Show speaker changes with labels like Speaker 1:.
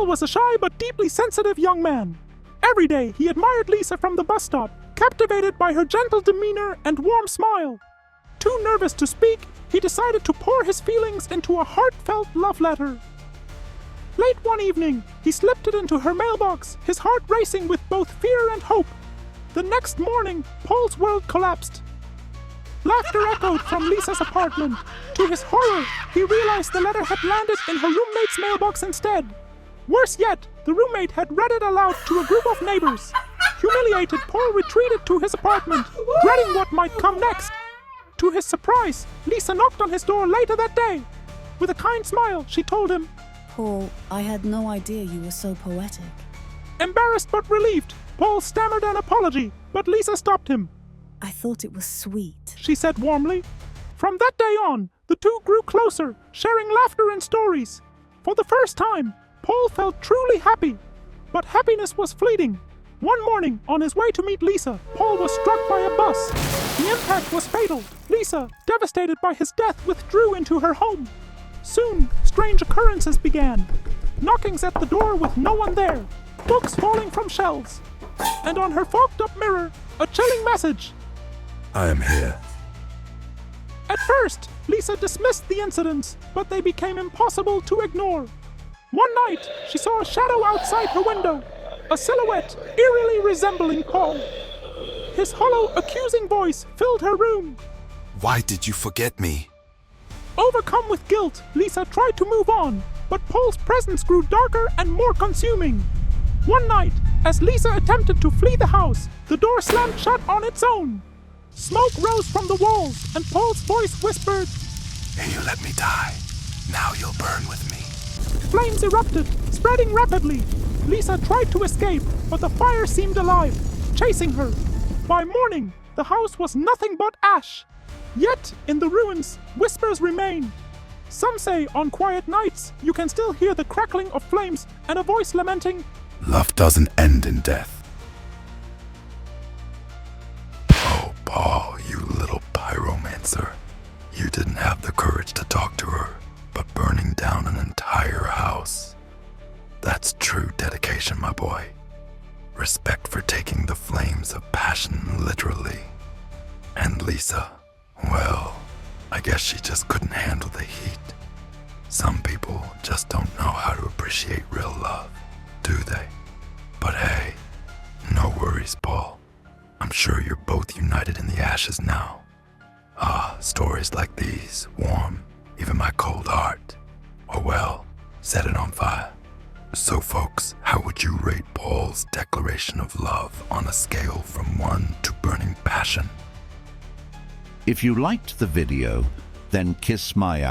Speaker 1: was a shy but deeply sensitive young man. Every day he admired Lisa from the bus stop, captivated by her gentle demeanor and warm smile. Too nervous to speak, he decided to pour his feelings into a heartfelt love letter. Late one evening, he slipped it into her mailbox, his heart racing with both fear and hope. The next morning, Paul's world collapsed. Laughter echoed from Lisa's apartment. To his horror, he realized the letter had landed in her roommate's mailbox instead. Worse yet, the roommate had read it aloud to a group of neighbors. Humiliated, Paul retreated to his apartment, dreading what might come next. To his surprise, Lisa knocked on his door later that day. With a kind smile, she told him,
Speaker 2: "Paul, I had no idea you were so poetic."
Speaker 1: Embarrassed but relieved, Paul stammered an apology, but Lisa stopped him.
Speaker 2: "I thought it was sweet,"
Speaker 1: she said warmly. From that day on, the two grew closer, sharing laughter and stories. For the first time, Paul felt truly happy. But happiness was fleeting. One morning, on his way to meet Lisa, Paul was struck by a bus. The impact was fatal. Lisa, devastated by his death, withdrew into her home. Soon, strange occurrences began. Knockings at the door with no one there, books falling from shelves, and on her fogged-up mirror, a chilling message.
Speaker 3: I am here.
Speaker 1: At first, Lisa dismissed the incidents, but they became impossible to ignore. One night, she saw a shadow outside her window, a silhouette eerily resembling Paul. His hollow, accusing voice filled her room.
Speaker 3: Why did you forget me?
Speaker 1: Overcome with guilt, Lisa tried to move on, but Paul's presence grew darker and more consuming. One night, as Lisa attempted to flee the house, the door slammed shut on its own. Smoke rose from the walls, and Paul's voice whispered,
Speaker 3: Here you let me die. Now you'll burn with me.
Speaker 1: Flames erupted, spreading rapidly. Lisa tried to escape, but the fire seemed alive, chasing her. By morning, the house was nothing but ash. Yet, in the ruins, whispers remain. Some say on quiet nights, you can still hear the crackling of flames and a voice lamenting,
Speaker 3: Love doesn't end in death. Oh, Paul, you little pyromancer. You didn't have the courage to talk to her, but burning down an entire house. That's true dedication, my boy. Respect for taking the flames of passion literally. And Lisa, well, I guess she just couldn't handle the heat. Some people just don't know how to appreciate real love, do they? But hey, no worries, Paul. I'm sure you're both united in the ashes now. Stories like these warm even my cold heart, or well, set it on fire. So folks, how would you rate Paul's declaration of love on a scale from 1 to burning passion?
Speaker 4: If you liked the video, then kiss my